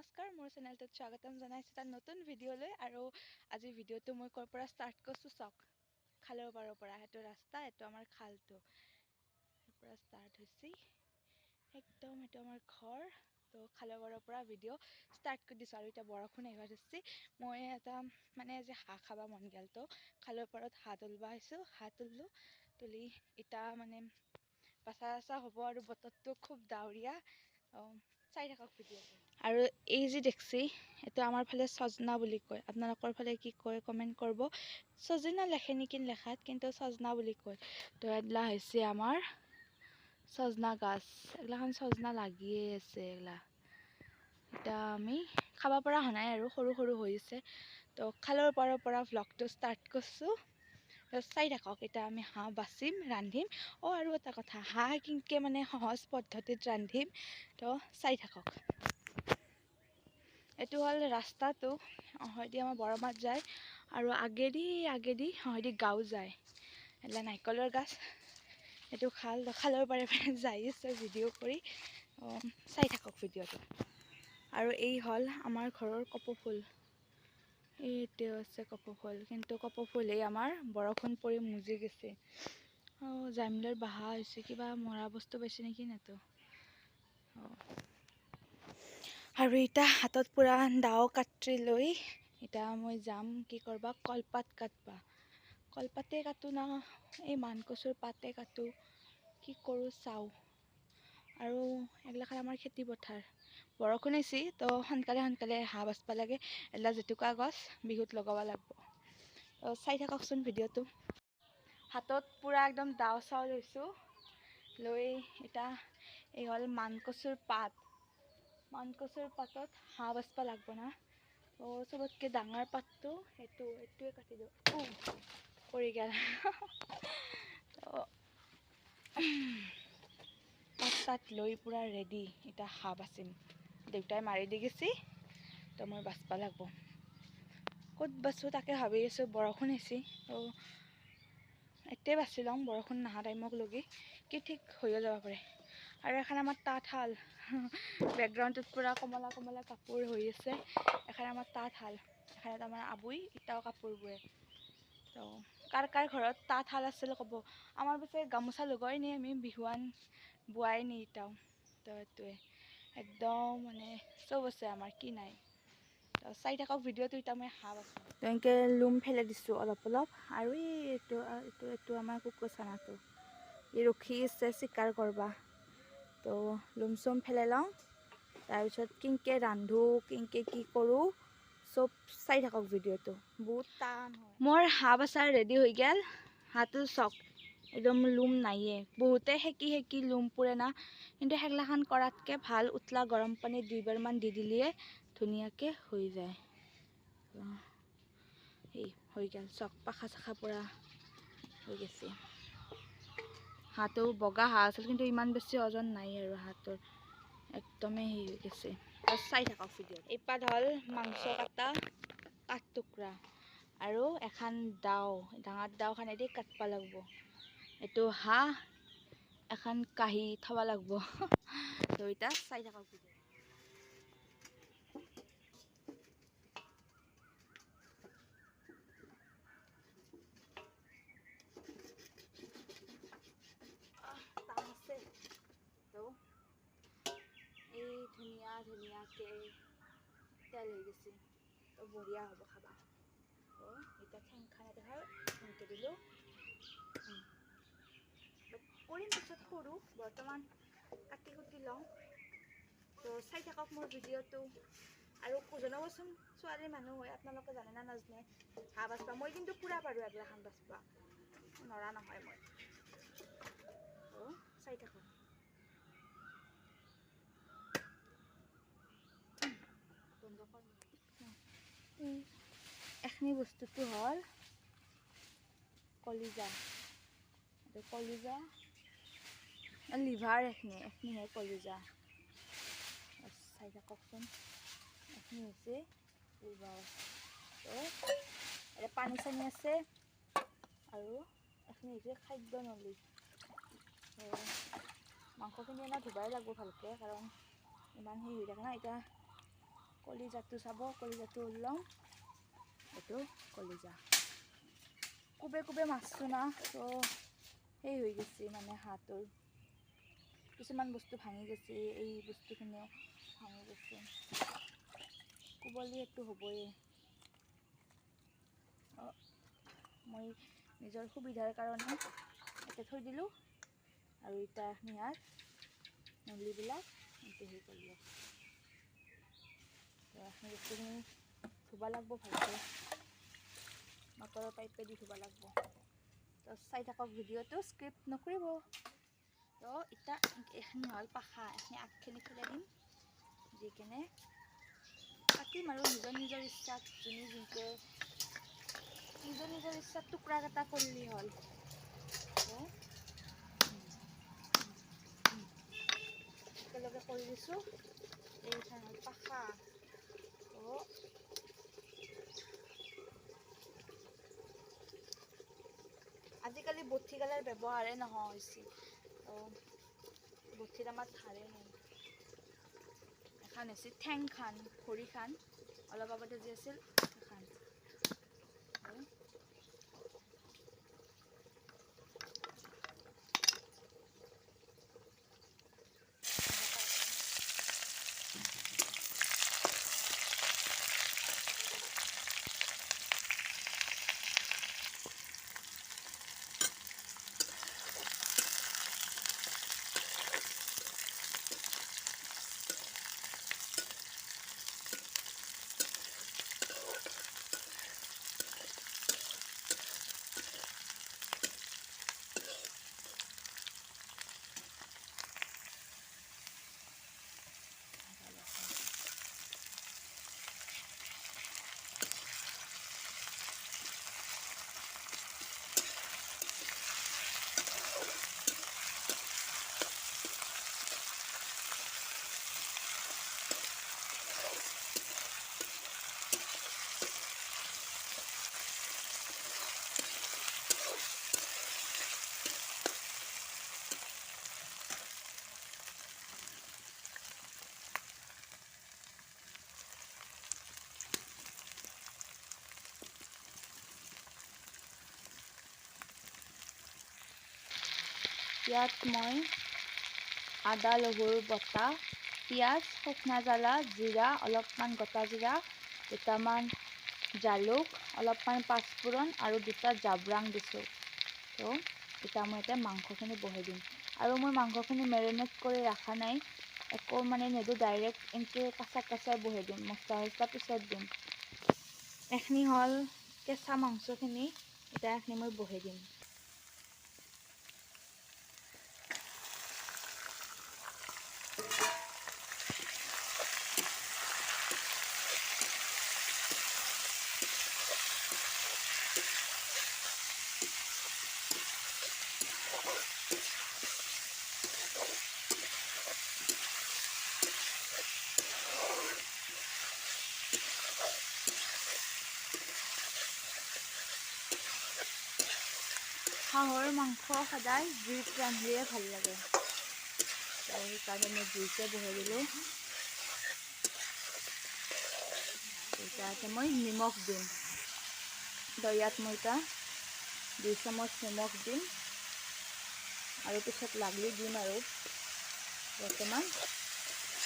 নমস্কাৰ মোৰ চেনেলটোত স্বাগতম জনাইছোঁ এটা নতুন ভিডিঅ'লৈ আৰু আজি ভিডিঅ'টো মই ক'ৰ পৰা ষ্টাৰ্ট কৰিছোঁ চাওক খালৰ পাৰৰ পৰা সেইটো ৰাস্তা এইটো আমাৰ খালটো ইয়াৰ পৰা ষ্টাৰ্ট হৈছে একদম এইটো আমাৰ ঘৰ তো খালৰ পাৰৰ পৰা ভিডিঅ' ষ্টাৰ্ট কৰি দিছোঁ আৰু এতিয়া বৰষুণ আহিব ধৰিছে মই এটা মানে আজি হাঁহ খাব মন গ'ল তো খালৰ পাৰত হাঁহ তুলিব আহিছোঁ হাঁহ তুলিলোঁ তুলি এতিয়া মানে বাচা হ'ব আৰু বতৰটো খুব ডাৱৰীয়া চাই থাকক ভিডিঅ'টো আৰু এই যে দেখছি এইটো আমাৰ ফালে সজনা বুলি কয় আপোনালোকৰ ফালে কি কয় কমেণ্ট কৰিব সজনা লেখে নেকি লেখাত কিন্তু সজনা বুলি কয় তো এগলা হৈছে আমাৰ সজনা গাছ এগলাখান সজনা লাগিয়ে আছে এগলা এটা আমি খাব পৰা হোৱা নাই আৰু সৰু সৰু হৈ আছে তো খালৰ পাৰৰ পৰা ভ্লগটো ষ্টাৰ্ট কৰিছোঁ চাই থাকক এতিয়া আমি হাঁহ বাচিম ৰান্ধিম আৰু এটা কথা হাঁহ কেনেকৈ মানে সহজ পদ্ধতিত ৰান্ধিম তো চাই থাকক এইটো হ'ল ৰাস্তাটো হয়দি আমাৰ বৰমাত যায় আৰু আগেদি হয়দি গাঁও যায় এলা নাৰিকলৰ গাছ এইটো খালৰ পাৰে যাই আছে ভিডিঅ' কৰি চাই থাকক ভিডিঅ'টো আৰু এই হ'ল আমাৰ ঘৰৰ কপৌ ফুল এইটো আছে কপৌ ফুল কিন্তু কপৌ ফুল এই আমাৰ বৰষুণ পৰি মুজি গৈছে জামিলৰ বাহা হৈছে কিবা মৰা বস্তু পাইছে নেকি নাতো আৰু এতিয়া হাতত পুৰা দাও কাটি লৈ এতিয়া মই যাম কি কৰবা কলপাত কাটবা কলপাতে কাটো না এই মানকচুৰ পাতে কাটো কি কৰোঁ চাওঁ আৰু এগলাখান আমাৰ খেতি পথাৰ বৰষুণ আহিছে তো সোনকালে হাঁহ বাচবা লাগে এলা জেতুকা গছ বিহুত লগাব লাগিব চাই থাককচোন ভিডিঅ'টো হাতত পুৰা একদম দাও চাও লৈছোঁ লৈ এতিয়া এই হ'ল মানকচুৰ পাতত হাঁহ বাচবা লাগিব না তো চবতকৈ ডাঙৰ পাতটো এইটোৱে কাটি দিওঁ পৰি গ'ল পাত লৈ পুৰা ৰেডি এতিয়া হাঁহ বাচিম দেউতাই মাৰি দি গৈছে তো মই বাচবা লাগিব ক'ত বাচোঁ তাকে ভাবি আছোঁ বৰষুণ আহিছে তো এতিয়াই বাচি লওঁ বৰষুণ নহা টাইমক লগি কি ঠিক হৈও যাব পাৰে আৰু এখন আমাৰ তাঁতশাল বেকগ্ৰাউণ্ডটোত পুৰা কমলা কাপোৰ হৈ আছে এখন আমাৰ তাঁতশাল এখনত আমাৰ আবুই ইটাও কাপোৰ বোৱে তো কাৰ ঘৰত তাঁতশাল আছিল ক'ব আমাৰ পিছে গামোচা লগাই নি আমি বিহুৱান বোৱাই নি ইটাও তো এইটোৱে একদম মানে চব আছে আমাৰ কি নাই তো চাই থাকক ভিডিঅ'টো এতিয়া মই হাঁহ বাচোঁ তো এনেকৈ লুম ফেলাই দিছোঁ অলপ আৰু এইটো আমাৰ কুকুৰ চানাটো ই ৰখি আছে চিকাৰ কৰবা তো লুম চুম ফেলাই লওঁ তাৰপিছত কেনেকৈ ৰান্ধোঁ কেনেকৈ কি কৰোঁ চব চাই থাকক ভিডিঅ'টো বহুত টান হয় মোৰ হাঁহ বাচা ৰেডি হৈ গ'ল হাঁহটো চাওক একদম লুম নাইয়ে বহুতে সেকি লুম পুৰে না কিন্তু সেইগিলাখান কৰাতকৈ ভাল উতলা গৰম পানীত 2বাৰমান দি দিলে ধুনীয়াকৈ হৈ যায় এই হৈ গ'ল চাওক পাখা চাখা পুৰা হৈ গৈছে হাঁহটো বগা হাঁহ আছিল কিন্তু ইমান বেছি ওজন নাই আৰু হাঁহটোৰ একদমেই হেৰি হৈ গৈছে চাই থাকক ভিডিঅ' এইপাত হ'ল মাংস কাটা কাঠ টুকুৰা আৰু এখন দাও ডাঙৰ দাওখানেদি কাটবা লাগিব এইটো হাঁহ এখন কাঁহী থ'ব লাগিব তো এতিয়া চাই থাকক ভিডিঅ' টান আছে তো এই ধুনীয়াকৈ তেল হৈ গৈছে তো বঢ়িয়া হ'ব খাবা তো এতিয়া ঠেংখান এটা হ'ল এনেকৈ দিলোঁ কৰিম পিছত সৰু বৰ্তমান কাটি কুটি লওঁ তো চাই থাকক মোৰ ভিডিঅ'টো আৰু জনাবচোন ছোৱালী মানুহ হয় আপোনালোকে জানে না নাজানে হাঁহ বাচবা মই কিন্তু পুৰা পাৰোঁ এগলাখান বাচবা নৰা নহয় মই তো চাই থাকক বন্ধ কৰ এখিনি বস্তুটো হ'ল কলিজা লিভাৰ এখনিহে কলিজা চাই থাককচোন এখিনি হৈছে লিভাৰ তো এতিয়া পানী চানী আছে আৰু এখিনি হৈছে খাদ্য নলী মাংসখিনি এনে ধুবাই লাগিব ভালকৈ কাৰণ ইমান হেৰি হৈ থাকে না এতিয়া কলিজাটো চাব, কলিজাটো ওলাম। এইটো কলিজা কোবে কোবে মাছটো না, তো সেই হৈ গৈছে মানে হাতৰ কিছুমান বস্তু ভাঙি গৈছে, এই বস্তুখিনিও ভাঙি গৈছে। কোবলি এইটো হ'বই। মই নিজৰ সুবিধাৰ কাৰণে ইয়াতে থৈ দিলোঁ আৰু এতিয়া ইয়াত নলীবিলাক এনেকৈ হেৰি কৰিলোঁ। বস্তুখিনি ধুব লাগিব ভালকৈ, মটৰৰ পাইপেদি ধুব লাগিব। তো চাই থাকক ভিডিঅ'টো, স্ক্ৰিপ্ট নকৰিব। তো এতিয়া এইখিনি হ'ল পাখা, এইখিনি আগখিনি ফেলাই দিম, দি কেনে কাটিম আৰু নিজৰ নিজৰ ইচ্ছাত যোনে যেনেকৈ নিজৰ নিজৰ ইচ্ছাত টুকুৰা কেইটা কৰিলে হ'ল। একেলগে কৰি দিছোঁ। এইখন হ'ল পাখা। আজিকালি বঠি কালাৰ ব্যৱহাৰেই নোহোৱা হৈছে। বঠিত আমাৰ ধাৰে নাই। এখন হৈছে ঠেং খান, ভৰি খান, অলপ আগতে যি আছিল সেইখান। ইয়াত মই আদা নহৰু বটা, পিঁয়াজ, শুকনা জ্বালা, জিৰা, অলপমান গোটা জিৰা, দুটামান জালুক, অলপমান পাঁচফোৰণ আৰু দুটা জাব্ৰাং দিছোঁ। তো এতিয়া মই এতিয়া মাংসখিনি বহাই দিম। আৰু মই মাংসখিনি মেৰিনেট কৰি ৰখা নাই, একো মানে নিদিওঁ, ডাইৰেক্ট এনেকৈ কেঁচা কেঁচাই বহাই দিম, মছলা চছলা পিছত দিম। এইখিনি হ'ল কেঁচা মাংসখিনি, এতিয়া এইখিনি মই বহাই দিম। হাঁহৰ মাংস সদায় জুইত ৰান্ধিলে ভাল লাগে, সেইকাৰণে মই জুইতে বহাই দিলোঁ। এতিয়া মই নিমখ দিম। ইয়াত মই এতিয়া 2 চামুচ নিমখ দিম আৰু পিছত লাগলি দিম। আৰু বৰ্তমান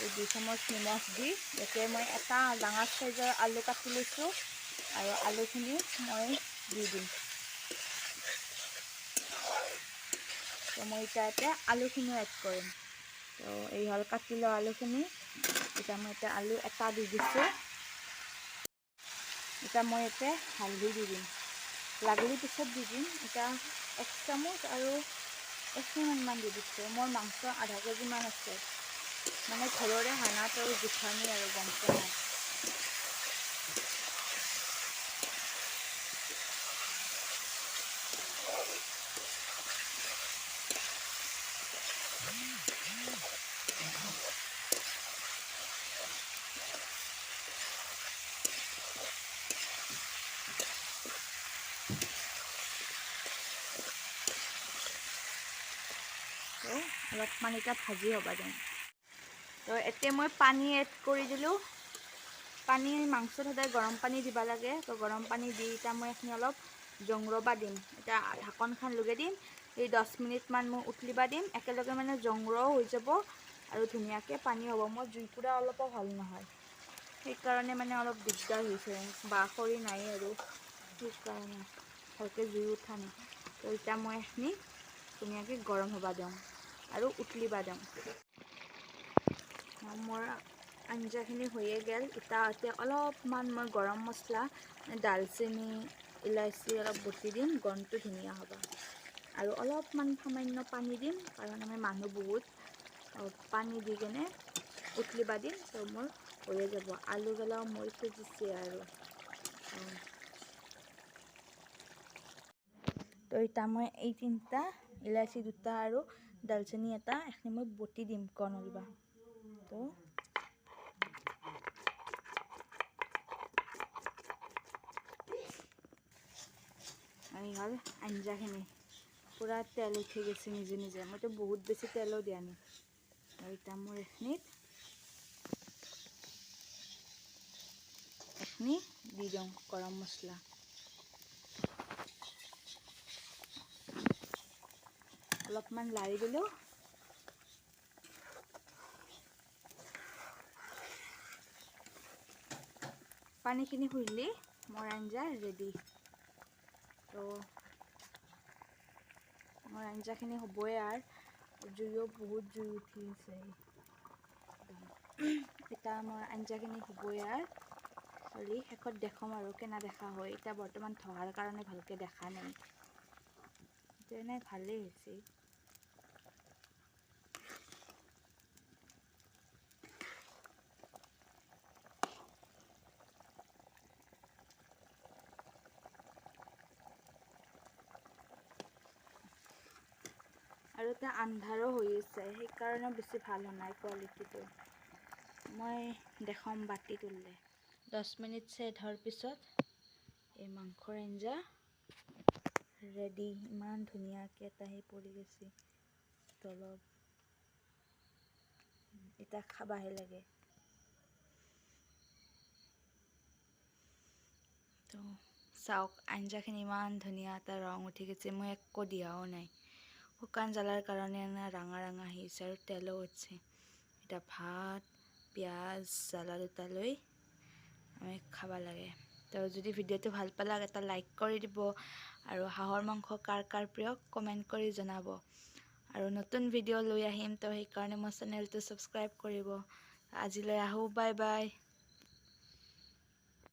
এই 2 চামুচ নিমখ দি ইয়াতে মই এটা ডাঙৰ চাইজৰ আলু কাটি লৈছোঁ আৰু আলুখিনি মই দি দিম। তো মই এতিয়া আলুখিনিও এড কৰিম। তো এই হ'ল কাটি লোৱা আলুখিনি। এতিয়া মই আলু এটা দি দিছোঁ। এতিয়া মই হালধি দি দিম, লাগলি পিছত দি দিম। এতিয়া 1 চামুচ আৰু 1 মিনিটমান দি দিছোঁ। মোৰ মাংস আধা কেজিমান আছে, মানে ঘৰৰে হানাত আৰু জোখানি আৰু গম পোৱা নাই। অলপমান এতিয়া ভাজি হ'ব দিম। তো এতিয়া মই পানী এড কৰি দিলোঁ। পানী মাংসত সদায় গৰম পানী দিব লাগে। তো গৰম পানী দি এতিয়া মই এইখিনি অলপ জংৰবা দিম। এতিয়া ঢাকনখন লগাই দিম। এই 10 মিনিটমান মই উতলিবা দিম। একেলগে মানে জংৰও হৈ যাব আৰু ধুনীয়াকৈ পানী হ'ব। মই জুইকুৰা অলপো ভাল নহয়, সেইকাৰণে মানে অলপ দিগদাৰ হৈছে। বাঁহ খৰি নাই আৰু সেইকাৰণে ভালকৈ জুই উঠা নাই। তো এতিয়া মই এইখিনি ধুনীয়াকৈ গৰম হ'বা দিওঁ আৰু উতলিবা দিওঁ। মোৰ আঞ্জাখিনি হৈয়ে গ'ল। এতিয়া অলপমান মই গৰম মছলা, দালচেনি, ইলাচি অলপ বটি দিম, গন্ধটো ধুনীয়া হ'ব। আৰু অলপমান সামান্য পানী দিম, কাৰণ আমি মানুহ বহুত। পানী দি কেনে উতলিবা দিম। তো মোৰ হৈয়ে যাব। আলু গেলাও মোৰ সিজিছে আৰু তো এতিয়া মই এই 3টা ইলাচি 2টা আৰু দালচেনি এটা এইখিনি মই বটি দিম কণলবা। তো এই হ'ল আঞ্জাখিনি। পুৰা তেল উঠি গৈছে নিজে নিজে। মইতো বহুত বেছি তেলো দিয়া নাই। আৰু এতিয়া মোৰ এইখিনিত দি দিওঁ গৰম মছলা। অলপমান লাৰি দিলোঁ। পানীখিনি শুহিলে মোৰ আঞ্জা ৰেডি। তো মোৰ আঞ্জাখিনি হ'বই আৰু জুইও বহুত জুই উঠি আছে। এতিয়া মোৰ আঞ্জাখিনি হ'বই আৰু খালি শেষত দেখাম আৰু কেনে দেখা হয়। এতিয়া বৰ্তমান ধোৱাৰ কাৰণে ভালকৈ দেখা নাই। তেনে ভালেই হৈছে। আৰু এতিয়া আন্ধাৰো হৈ আছে, সেইকাৰণে বেছি ভাল হোৱা নাই কোৱালিটিটো। মই দেখাম বাতি তুললে। 10 মিনিট ছেট হোৱাৰ পিছত এই মাংসৰ আঞ্জা ৰেডি। ইমান ধুনীয়াকৈ এটা সেই পৰি গৈছে তলত। এতিয়া খাবাহে লাগে। তো চাওক, আঞ্জাখিনি ইমান ধুনীয়া এটা ৰং উঠি গৈছে। মই একো দিয়াও নাই। শুকান জ্বালাৰ কাৰণে ৰঙা ৰঙা আহিছে আৰু তেলো উঠছে। এতিয়া ভাত, পিঁয়াজ, জ্বালা 2টা লৈ আমি খাব লাগে। তো যদি ভিডিঅ'টো ভাল পালে এটা লাইক কৰি দিব আৰু হাঁহৰ মাংস কাৰ কাৰ প্ৰিয় কমেণ্ট কৰি জনাব। আৰু নতুন ভিডিঅ' লৈ আহিম, তো সেইকাৰণে মোৰ চেনেলটো ছাবস্ক্ৰাইব কৰিব। আজিলৈ আহোঁ, বাই বাই।